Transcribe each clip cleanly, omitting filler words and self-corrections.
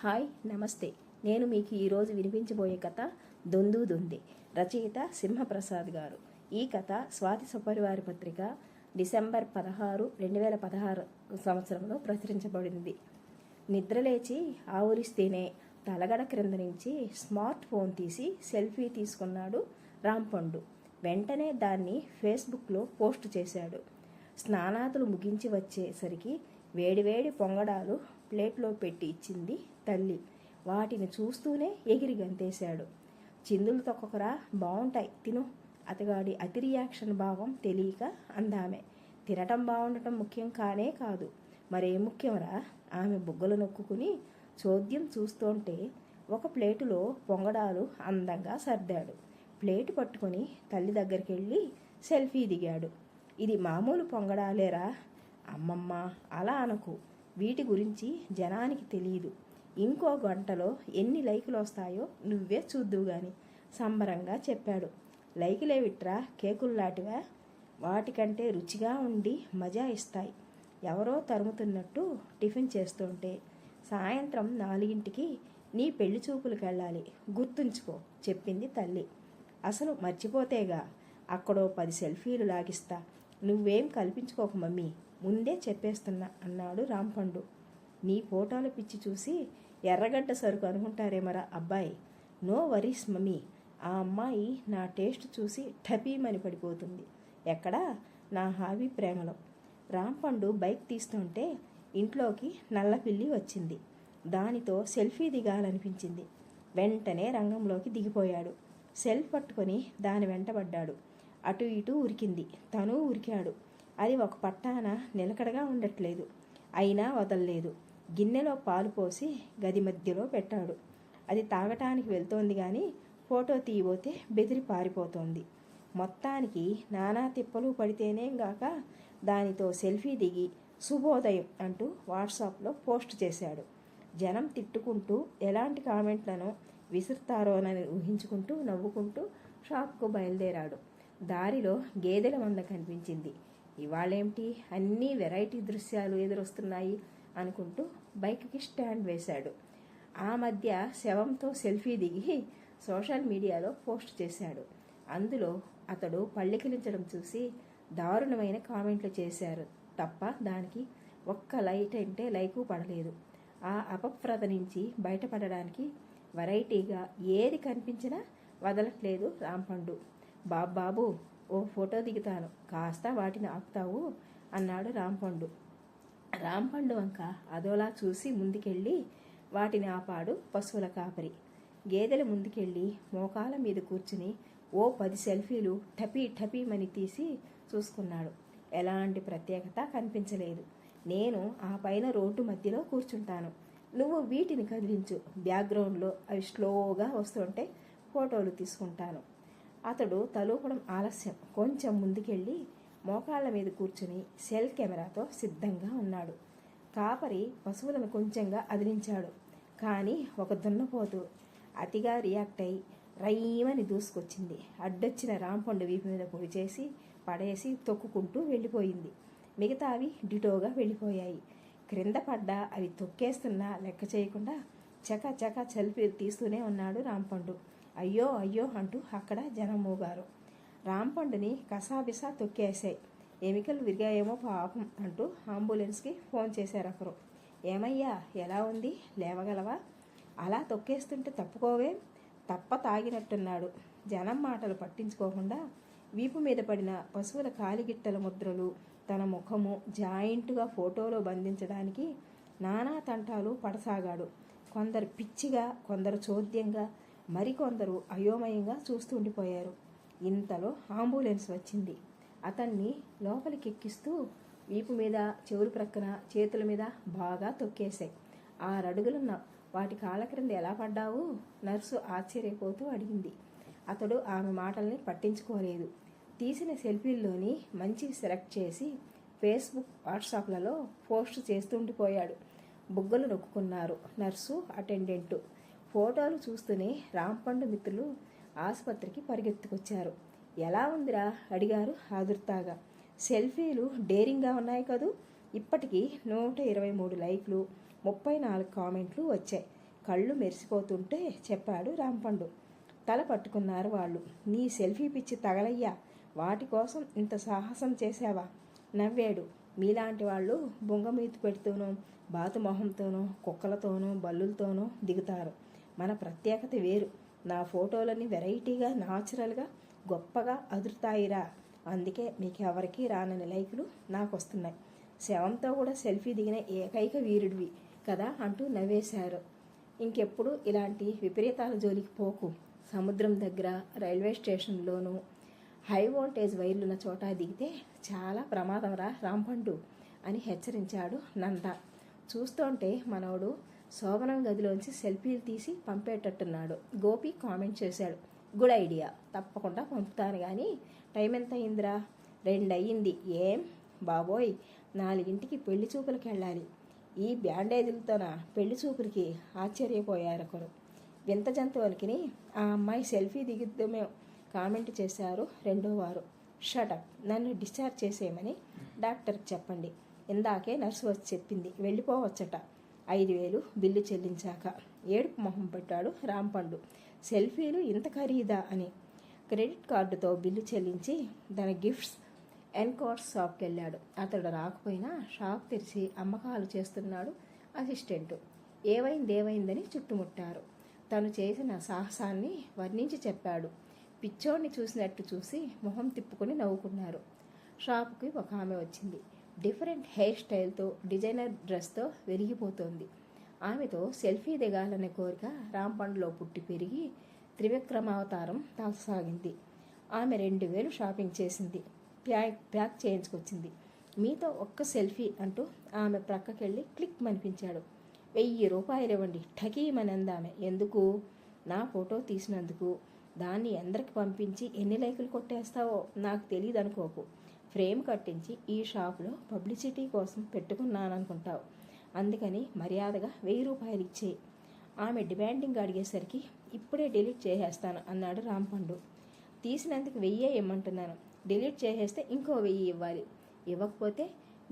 Hi నమస్తే. నేను మీకు ఈరోజు వినిపించబోయే కథ దొందు దొంది. రచయిత సింహప్రసాద్ గారు. ఈ కథ స్వాతి సపరివారి పత్రిక డిసెంబర్ 16, 2016 సంవత్సరంలో ప్రచురించబడింది. నిద్రలేచి ఆవురిస్తేనే తలగడ క్రింద నుంచి స్మార్ట్ ఫోన్ తీసి సెల్ఫీ తీసుకున్నాడు రాంపండు. వెంటనే దాన్ని ఫేస్బుక్లో పోస్ట్ చేశాడు. స్నానాదులు ముగించి వచ్చేసరికి వేడివేడి పొంగడాలు ప్లేట్లో పెట్టి ఇచ్చింది తల్లి. వాటిని చూస్తూనే ఎగిరి గంతేశాడు. చిందులు తొక్కకరా, బాగుంటాయి తిను. అతగాడి అతి రియాక్షన్ భావం తెలియక అందామె. తినటం బాగుండటం ముఖ్యం కానే కాదు, మరేం ముఖ్యంరా? ఆమె బుగ్గలు నొక్కుని చోద్యం చూస్తుంటే ఒక ప్లేటులో పొంగడాలు అందంగా సర్దాడు. ప్లేటు పట్టుకొని తల్లి దగ్గరికి వెళ్ళి సెల్ఫీ దిగాడు. ఇది మామూలు పొంగడాలేరా? అమ్మమ్మ అలా అనకు, వీటి గురించి జనానికి తెలియదు. ఇంకో గంటలో ఎన్ని లైకులు వస్తాయో నువ్వే చూద్దువు గాని సంబరంగా చెప్పాడు. లైకులేవిట్రా, కేకుల్లాంటివా? వాటికంటే రుచిగా ఉండి మజా ఇస్తాయి. ఎవరో తరుముతున్నట్టు టిఫిన్ చేస్తుంటే సాయంత్రం 4ంటికి నీ పెళ్లి చూపులకు వెళ్ళాలి, గుర్తుంచుకో చెప్పింది తల్లి. అసలు మర్చిపోతేగా, అక్కడో 10 సెల్ఫీలు లాగిస్తా. నువ్వేం కల్పించుకోకు మమ్మీ, ముందే చెప్పేస్తున్నా అన్నాడు రాంపండు. నీ ఫోటోల పిచ్చి చూసి ఎర్రగడ్డ సరుకు అనుకుంటారేమరా అబ్బాయి. నో వరీస్ మమ్మీ, ఆ అమ్మాయి నా టేస్ట్ చూసి ఠపీమని పడిపోతుంది. ఎక్కడా? నా హాబీ ప్రేమలో. రాంపండు బైక్ తీస్తుంటే ఇంట్లోకి నల్లపిల్లి వచ్చింది. దానితో సెల్ఫీ దిగాలనిపించింది. వెంటనే రంగంలోకి దిగిపోయాడు. సెల్ పట్టుకొని దాని వెంటబడ్డాడు. అటు ఇటు ఉరికింది, తను ఉరికాడు. అది ఒక పట్టాన నిలకడగా ఉండట్లేదు. అయినా వదల్లేదు. గిన్నెలో పాలు పోసి గది మధ్యలో పెట్టాడు. అది తాగటానికి వెళ్తోంది కానీ ఫోటో తీయబోతే బెదిరి పారిపోతోంది. మొత్తానికి నానా తిప్పలు పడితేనే గాక దానితో సెల్ఫీ దిగి శుభోదయం అంటూ వాట్సాప్లో పోస్ట్ చేశాడు. జనం తిట్టుకుంటూ ఎలాంటి కామెంట్లను విసురుతారోనని ఊహించుకుంటూ నవ్వుకుంటూ షాప్కు బయలుదేరాడు. దారిలో గేదెల మంద కనిపించింది. ఇవాళేమిటి అన్నీ వెరైటీ దృశ్యాలు ఎదురొస్తున్నాయి అనుకుంటూ బైక్కి స్టాండ్ వేశాడు. ఆ మధ్య శవంతో సెల్ఫీ దిగి సోషల్ మీడియాలో పోస్ట్ చేశాడు. అందులో అతడు పళ్ళికిలించడం చూసి దారుణమైన కామెంట్లు చేశారు తప్ప దానికి ఒక్క లైట్ అంటే లైకు పడలేదు. ఆ అపప్రద నుంచి బయటపడడానికి వెరైటీగా ఏది కనిపించినా వదలట్లేదు రాంపండు. బాబు ఓ ఫోటో దిగుతాను, కాస్త వాటిని ఆపుతావు అన్నాడు రాంపండు. రాంపండు వంక అదోలా చూసి ముందుకెళ్ళి వాటిని ఆపాడు పశువుల కాపరి. గేదెల ముందుకెళ్ళి మోకాల మీద కూర్చుని ఓ 10 సెల్ఫీలు ఠపీమని తీసి చూసుకున్నాడు. ఎలాంటి ప్రత్యేకత కనిపించలేదు. నేను ఆ పైన రోడ్డు మధ్యలో కూర్చుంటాను, నువ్వు వీటిని కదిలించు, బ్యాక్గ్రౌండ్లో అవి స్లోగా వస్తుంటే ఫోటోలు తీసుకుంటాను. అతడు తలూపడం ఆలస్యం. కొంచెం ముందుకెళ్ళి మోకాళ్ళ మీద కూర్చుని సెల్ కెమెరాతో సిద్ధంగా ఉన్నాడు. కాపరి పశువులను కొంచెంగా అదిలించాడు. కానీ ఒక దున్నపోతు అతిగా రియాక్ట్ అయి రయ్యమని దూసుకొచ్చింది. అడ్డొచ్చిన రాంపండు వీపు మీద పొడి చేసి పడేసి తొక్కుకుంటూ వెళ్ళిపోయింది. మిగతావి డిటోగా వెళ్ళిపోయాయి. క్రింద పడ్డా అవి తొక్కేస్తున్నా లెక్క చేయకుండా చకా సెల్ఫీలు తీస్తూనే ఉన్నాడు రాంపండు. అయ్యో అంటూ అక్కడ జనం మూగారు. రాంపండుని కసాబిసా తొక్కేశాయి. ఎమికలు విరిగాయేమో పాపం అంటూ అంబులెన్స్కి ఫోన్ చేశారు ఒకరు. ఏమయ్యా, ఎలా ఉంది, లేవగలవా? అలా తొక్కేస్తుంటే తప్పుకోవే. తాగినట్టున్నాడు. జనం మాటలు పట్టించుకోకుండా వీపు మీద పడిన పశువుల కాలిగిట్టల ముద్రలు తన ముఖము జాయింట్గా ఫోటోలో బంధించడానికి నానా తంటాలు పడసాగాడు. కొందరు పిచ్చిగా, కొందరు చోద్యంగా, మరికొందరు అయోమయంగా చూస్తుండిపోయారు. ఇంతలో అంబులెన్స్ వచ్చింది. అతన్ని లోపలికి ఎక్కిస్తూ వీపు మీద, చెవుల ప్రక్కన, చేతుల మీద బాగా తొక్కేశాయి. 6 అడుగులున్న వాటి కాళ్ళ క్రింద ఎలా పడ్డావు? నర్సు ఆశ్చర్యపోతూ అడిగింది. అతడు ఆమె మాటల్ని పట్టించుకోలేదు. తీసిన సెల్ఫీల్లోని మంచివి సెలెక్ట్ చేసి ఫేస్బుక్, వాట్సాప్లలో పోస్ట్ చేస్తుండిపోయాడు. బుగ్గలు నొక్కున్నారు నర్సు, అటెండెంటు. ఫోటోలు చూస్తూనే రాంపండు మిత్రులు ఆసుపత్రికి పరిగెత్తుకొచ్చారు. ఎలా ఉందిరా అడిగారు ఆదుర్తాగా. సెల్ఫీలు డేరింగ్గా ఉన్నాయి కదూ. ఇప్పటికీ 123 లైక్లు, 34 కామెంట్లు వచ్చాయి. కళ్ళు మెరిసిపోతుంటే చెప్పాడు రాంపండు. తల పట్టుకున్నారు వాళ్ళు. నీ సెల్ఫీ పిచ్చి తగలయ్యా, వాటి కోసం ఇంత సాహసం చేశావా? నవ్వాడు. మీలాంటి వాళ్ళు బొంగమీతి పెడుతూనో, బాతు మొహంతోనో, కుక్కలతోనో, బల్లులతోనో దిగుతారు. మన ప్రత్యేకత వేరు. నా ఫోటోలని వెరైటీగా, న్యాచురల్గా, గొప్పగా అదురుతాయిరా. అందుకే మీకు ఎవరికి రానని లైకులు నాకు వస్తున్నాయి. శవంతో కూడా సెల్ఫీ దిగిన ఏకైక వీరుడివి కదా అంటూ నవ్వేశారు. ఇంకెప్పుడు ఇలాంటి విపరీతాల జోలికి పోకు. సముద్రం దగ్గర, రైల్వే స్టేషన్లోనూ హై వోల్టేజ్ వైర్లున్న చోట దిగితే చాలా ప్రమాదం రా రాంపండు అని హెచ్చరించాడు నంద. చూస్తుంటే మనోడు శోభనం గదిలోంచి సెల్ఫీలు తీసి పంపేటట్టున్నాడు. గోపి కామెంట్ చేశాడు. గుడ్ ఐడియా, తప్పకుండా పంపుతాను. కానీ టైం ఎంత అయిందిరా? 2 అయ్యింది. ఏం బాబోయ్, 4ంటికి పెళ్లి చూపులకు వెళ్ళాలి. ఈ బ్యాండేజీలతోన పెళ్లి చూపులకి ఆశ్చర్యపోయారొకరు. వింత జంతువులకి ఆ అమ్మాయి సెల్ఫీ దిగుద్దామే కామెంట్ చేశారు రెండో వారు. షటప్, నన్ను డిశ్చార్జ్ చేసేయమని డాక్టర్కి చెప్పండి. ఇందాకే నర్సు వచ్చి చెప్పింది, వెళ్ళిపోవచ్చట. 5,000 బిల్లు చెల్లించాక. ఏడుపు మొహం పెట్టాడు రాంపండు. సెల్ఫీలు ఇంత ఖరీదా అని. క్రెడిట్ కార్డుతో బిల్లు చెల్లించి తన గిఫ్ట్స్ ఎన్కోర్స్ షాప్కి వెళ్ళాడు. అతడు రాకపోయినా షాప్ తెరిచి అమ్మకాలు చేస్తున్నాడు అసిస్టెంటు. ఏవైందేవైందని చుట్టుముట్టారు. తను చేసిన సాహసాన్ని వర్ణించి చెప్పాడు. పిచ్చోడిని చూసినట్టు చూసి మొహం తిప్పుకొని నవ్వుకున్నారు. షాపుకి ఒక ఆమె వచ్చింది. డిఫరెంట్ హెయిర్ స్టైల్తో, డిజైనర్ డ్రెస్తో వెలిగిపోతోంది. ఆమెతో సెల్ఫీ దిగాలనే కోరిక రాంపండులో పుట్టి పెరిగి త్రివిక్రమావతారం తాసాగింది. ఆమె 2,000 షాపింగ్ చేసింది. ప్యాక్ చేయించుకొచ్చింది. మీతో ఒక్క సెల్ఫీ అంటూ ఆమె ప్రక్కకెళ్ళి క్లిక్ మనిపించాడు. 1,000 రూపాయలు ఇవ్వండి ఠకీమని అందామె. ఎందుకు? నా ఫోటో తీసినందుకు. దాన్ని ఎందరికి పంపించి ఎన్ని లైకులు కొట్టేస్తావో నాకు తెలియదు అనుకోకు. ఫ్రేమ్ కట్టించి ఈ షాప్లో పబ్లిసిటీ కోసం పెట్టుకున్నాననుకుంటావు. అందుకని మర్యాదగా 1,000 రూపాయలు ఇచ్చేయి. ఆమె డిమాండింగ్ అడిగేసరికి ఇప్పుడే డిలీట్ చేసేస్తాను అన్నాడు రాంపండు. తీసినందుకు 1,000 ఇమ్మంటున్నాను. డిలీట్ చేసేస్తే ఇంకో 1,000 ఇవ్వాలి. ఇవ్వకపోతే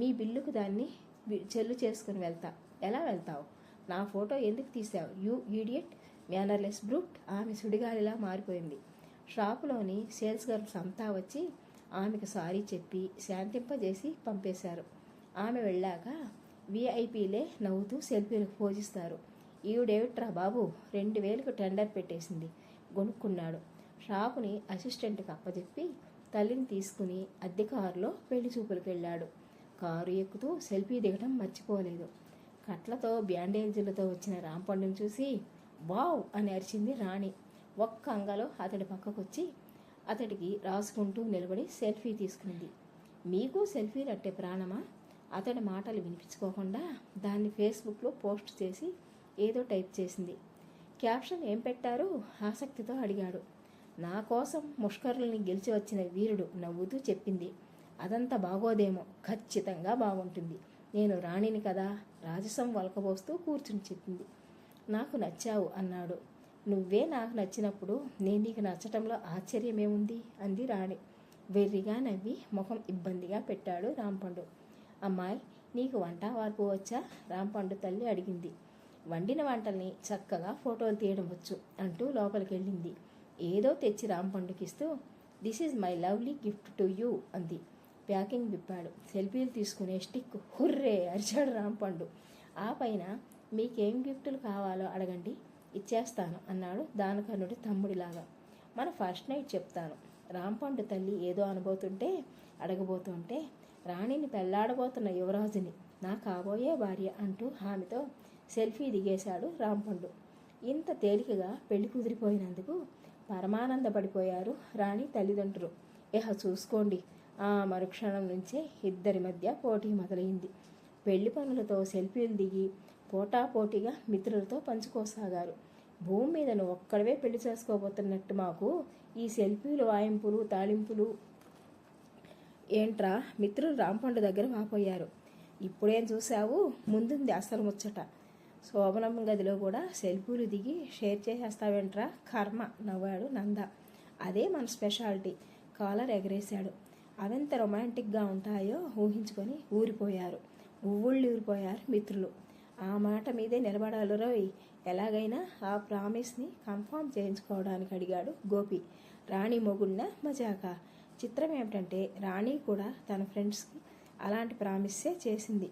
మీ బిల్లుకు దాన్ని చెల్లు చేసుకుని వెళ్తా. ఎలా వెళ్తావు? నా ఫోటో ఎందుకు తీసావు? You idiot, mannerless brute. ఆమె సుడిగాలిలా మారిపోయింది. షాపులోని సేల్స్ గర్ల్స్ అంతా వచ్చి ఆమెకు సారీ చెప్పి శాంతింపజేసి పంపేశారు. ఆమె వెళ్ళాక విఐపీలే నవ్వుతూ సెల్ఫీలకు పోజిస్తారు. ఈవిడేవిట్రా బాబు, 2,000కు టెండర్ పెట్టేసింది కొనుక్కున్నాడు. షాపుని అసిస్టెంట్కి అప్పచెప్పి తల్లిని తీసుకుని అద్దె కారులో పెళ్లి చూపులకు వెళ్ళాడు. కారు ఎక్కుతూ సెల్ఫీ దిగడం మర్చిపోలేదు. కట్లతో బ్యాండేజీలతో వచ్చిన రాంపండుని చూసి వావ్ అని అరిచింది రాణి. ఒక్క అంగలో అతడి పక్కకొచ్చి అతడికి రాసుకుంటూ నిలబడి సెల్ఫీ తీసుకుంది. మీకు సెల్ఫీలు అంటే ప్రాణమా? అతడి మాటలు వినిపించుకోకుండా దాన్ని ఫేస్బుక్లో పోస్ట్ చేసి ఏదో టైప్ చేసింది. క్యాప్షన్ ఏం పెట్టారు? ఆసక్తితో అడిగాడు. నా కోసం ముష్కరుల్ని గెలిచి వచ్చిన వీరుడు నవ్వుతూ చెప్పింది. అదంతా బాగోదేమో, ఖచ్చితంగా బాగుంటుంది. నేను రాణిని కదా. రాజసం వలకబోస్తూ కూర్చుని చెప్పింది. నాకు నచ్చావు అన్నాడు. నువ్వే నాకు నచ్చినప్పుడు నేను నీకు నచ్చటంలో ఆశ్చర్యమేముంది అంది రాణి. వెర్రిగా నవ్వి ముఖం ఇబ్బందిగా పెట్టాడు రాంపండు. అమ్మాయి, నీకు వంట వార్పు వచ్చా? రాంపండు తల్లి అడిగింది. వండిన వంటల్ని చక్కగా ఫోటోలు తీయడం వచ్చు అంటూ లోపలికి వెళ్ళింది. ఏదో తెచ్చి రాంపండుకిస్తూ this is my lovely gift to you అంది. ప్యాకింగ్ విప్పాడు. సెల్ఫీలు తీసుకునే స్టిక్ హుర్రే అరిచాడు రాంపండు. ఆ పైన మీకేం గిఫ్టులు కావాలో అడగండి, ఇచ్చేస్తాను అన్నాడు దానకర్ణుడి తమ్ముడిలాగా. మన ఫస్ట్ నైట్ చెప్తాను. రాంపండు తల్లి ఏదో అడగబోతుంటే రాణిని పెళ్లాడబోతున్న యువరాజుని, నా కాబోయే భార్య అంటూ ఆమెతో సెల్ఫీ దిగేశాడు రాంపండు. ఇంత తేలికగా పెళ్లి కుదిరిపోయినందుకు పరమానందపడిపోయారు రాణి తల్లిదండ్రులు. చూసుకోండి. ఆ మరుక్షణం నుంచే ఇద్దరి మధ్య పోటీ మొదలైంది. పెళ్లి పనులతో సెల్ఫీలు దిగి పోటాపోటీగా మిత్రులతో పంచుకోసాగారు. భూమి మీద నువ్వు ఒక్కడవే పెళ్లి చేసుకోబోతున్నట్టు మాకు ఈ సెల్ఫీలు, వాయింపులు, తాళింపులు ఏంట్రా? మిత్రులు రాంపండు దగ్గర వాపోయారు. ఇప్పుడేం చూసావు? ముందుంది అసలు ముచ్చట. శోభనం గదిలో కూడా సెల్ఫీలు దిగి షేర్ చేసేస్తావేంట్రా? కర్మ నవ్వాడు నంద. అదే మన స్పెషాలిటీ. కాలర్ ఎగరేశాడు. అవెంత రొమాంటిక్గా ఉంటాయో ఊహించుకొని ఊరిపోయారు మిత్రులు. ఆ మాట మీదే నిలబడాలి రోయ్. ఎలాగైనా ఆ ప్రామిస్ని కన్ఫామ్ చేయించుకోవడానికి అడిగాడు గోపి. రాణి మొగుడిన మజాక. చిత్రం ఏమిటంటే రాణి కూడా తన ఫ్రెండ్స్కి అలాంటి ప్రామిస్సే చేసింది.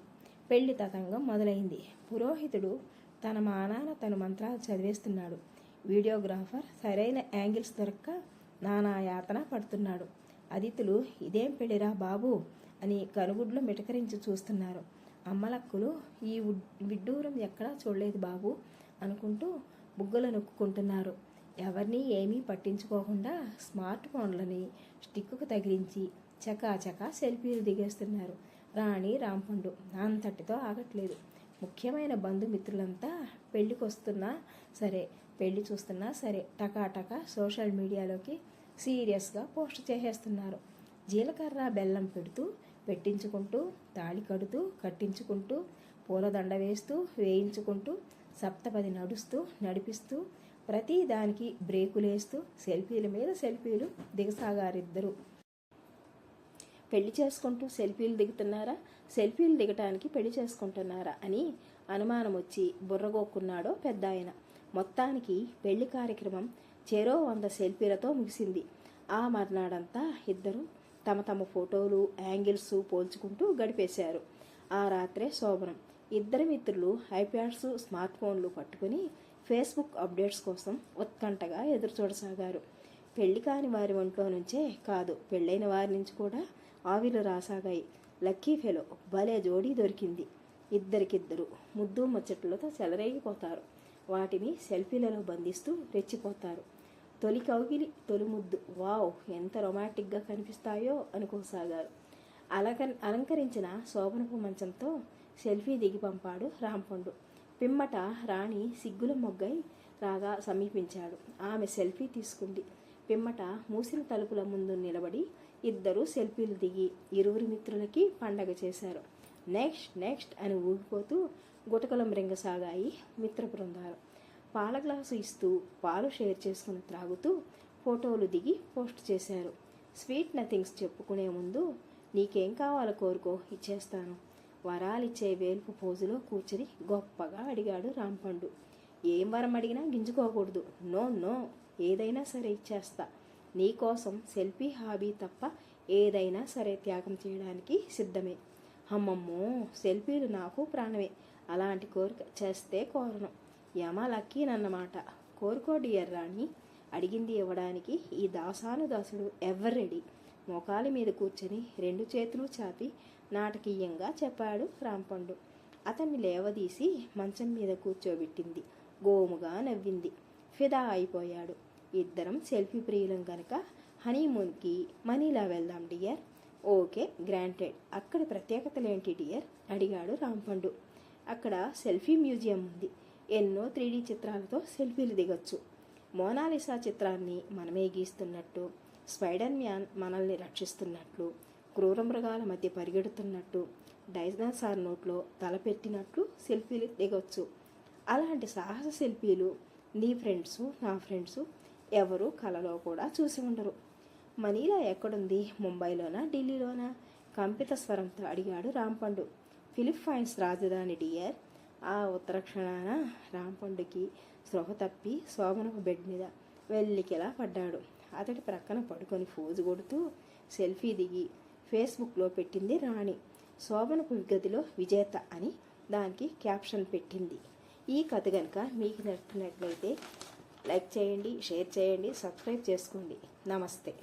పెళ్లి తతంగం మొదలైంది. పురోహితుడు తన మానాన తను మంత్రాలు చదివేస్తున్నాడు. వీడియోగ్రాఫర్ సరైన యాంగిల్స్ దొరక్క నానా యాతన పడుతున్నాడు. అతిథులు ఇదేం పెళ్లిరా బాబు అని కనుగుడ్లు మిటకరించి చూస్తున్నారు. అమ్మలక్కులు ఈ విడ్డూరం ఎక్కడా చూడలేదు బాబు అనుకుంటూ బుగ్గలు నొక్కుంటున్నారు. ఎవరినీ ఏమీ పట్టించుకోకుండా స్మార్ట్ ఫోన్లని స్టిక్కుకు తగిలించి చకాచకా సెల్ఫీలు దిగేస్తున్నారు. రాణి రాంపండు అంతటితో ఆగట్లేదు. ముఖ్యమైన బంధుమిత్రులంతా పెళ్లికొస్తున్నా సరే, పెళ్లి చూస్తున్నా సరే టకాటకా సోషల్ మీడియాలోకి సీరియస్గా పోస్ట్ చేసేస్తున్నారు. జీలకర్ర బెల్లం పెట్టించుకుంటూ, తాళి కడుతూ, కట్టించుకుంటూ, పూలదండ వేస్తూ, వేయించుకుంటూ, సప్తపది నడిపిస్తూ, ప్రతి దానికి బ్రేకులేస్తూ సెల్ఫీల మీద సెల్ఫీలు దిగసాగారిద్దరు. పెళ్లి చేసుకుంటూ సెల్ఫీలు దిగుతున్నారా, సెల్ఫీలు దిగటానికి పెళ్లి చేసుకుంటున్నారా అని అనుమానం వచ్చి బుర్రగోక్కున్నాడో పెద్ద ఆయన. మొత్తానికి పెళ్లి కార్యక్రమం చెరో 100 సెల్ఫీలతో ముగిసింది. ఆ మర్నాడంతా ఇద్దరు తమ తమ ఫోటోలు యాంగిల్స్ పోల్చుకుంటూ గడిపేశారు. ఆ రాత్రే శోభనం. ఇద్దరు మిత్రులు ఐప్యాడ్స్ స్మార్ట్ ఫోన్లు పట్టుకుని ఫేస్బుక్ అప్డేట్స్ కోసం ఉత్కంఠగా ఎదురుచూడసాగారు. పెళ్లి కాని వారి ఒంట్లో నుంచే కాదు, పెళ్ళైన వారి నుంచి కూడా ఆవిలు రాసాగాయి. లక్కీ ఫెలో, భలే జోడీ దొరికింది. ఇద్దరికిద్దరు ముద్దు ముచ్చట్లతో చెలరేగిపోతారు. వాటిని సెల్ఫీలలో బంధిస్తూ రెచ్చిపోతారు. తొలి కౌగిలి, తొలి ముద్దు, వావ్ ఎంత రొమాంటిక్గా కనిపిస్తాయో అనుకోసాగారు. అలంకరించిన శోభనపు మంచంతో సెల్ఫీ దిగి పంపాడు రాంపండు. పిమ్మట రాణి సిగ్గుల మొగ్గై రాగా సమీపించాడు. ఆమె సెల్ఫీ తీసుకుంది. పిమ్మట మూసిన తలుపుల ముందు నిలబడి ఇద్దరు సెల్ఫీలు దిగి ఇరువురి మిత్రులకి పండగ చేశారు. నెక్స్ట్ అని ఊగిపోతూ గుటకలం రింగసాగాయి మిత్ర బృందాలు. పాల గ్లాసు ఇస్తూ పాలు షేర్ చేసుకుని త్రాగుతూ ఫోటోలు దిగి పోస్ట్ చేశారు. స్వీట్ నథింగ్స్ చెప్పుకునే ముందు నీకేం కావాలో కోరుకో, ఇచ్చేస్తాను. వరాలిచ్చే వేల్పు పోజులో కూర్చుని గొప్పగా అడిగాడు రాంపండు. ఏం వరం అడిగినా గింజుకోకూడదు. నో, ఏదైనా సరే ఇచ్చేస్తా. నీకోసం సెల్ఫీ హాబీ తప్ప ఏదైనా సరే త్యాగం చేయడానికి సిద్ధమే. అమ్మమ్మో, సెల్ఫీలు నాకు ప్రాణమే. అలాంటి కోరిక చేస్తే కోరను. యమ లక్కీనన్నమాట. కోరుకో డియర్ రాణి. అడిగింది ఇవ్వడానికి ఈ దాసుడు ఎవర్ రెడీ. మోకాలి మీద కూర్చొని 2 చేతులు చాపి నాటకీయంగా చెప్పాడు రాంపండు. అతన్ని లేవదీసి మంచం మీద కూర్చోబెట్టింది. గోముగా నవ్వింది. ఫిదా అయిపోయాడు. ఇద్దరం సెల్ఫీ ప్రియులం గనక హనీమూన్కి మనీలా వెళ్దాం డియర్. Okay, granted. అక్కడ ప్రత్యేకతలేంటి డియర్ అడిగాడు రాంపండు. అక్కడ సెల్ఫీ మ్యూజియం ఉంది. ఎన్నో 3D చిత్రాలతో సెల్ఫీలు దిగొచ్చు. మోనాలిసా చిత్రాన్ని మనమే గీస్తున్నట్టు, స్పైడర్ మ్యాన్ మనల్ని రక్షిస్తున్నట్లు, క్రూర మృగాల మధ్య పరిగెడుతున్నట్టు, డైనోసార్ నోట్లో తలపెట్టినట్లు సెల్ఫీలు దిగొచ్చు. అలాంటి సాహస సెల్ఫీలు నీ ఫ్రెండ్సు, నా ఫ్రెండ్సు ఎవరు కలలో కూడా చూసి ఉండరు. మనీలా ఎక్కడుంది? ముంబైలోనా, ఢిల్లీలోనా? కంపిత స్వరంతో అడిగాడు రాంపండు. ఫిలిప్పైన్స్ రాజధాని డియర్. ఆ ఉత్తర క్షణాన రాంపండుకి స్పృహ తప్పి శోభనపు బెడ్ మీద వెల్లికిలా పడ్డాడు. అతడి ప్రక్కన పడుకొని ఫోజు కొడుతూ సెల్ఫీ దిగి ఫేస్బుక్లో పెట్టింది రాణి. శోభనపు గదిలో విజేత అని దానికి క్యాప్షన్ పెట్టింది. ఈ కథ కనుక మీకు నచ్చినట్లయితే లైక్ చేయండి, షేర్ చేయండి, సబ్స్క్రైబ్ చేసుకోండి. నమస్తే.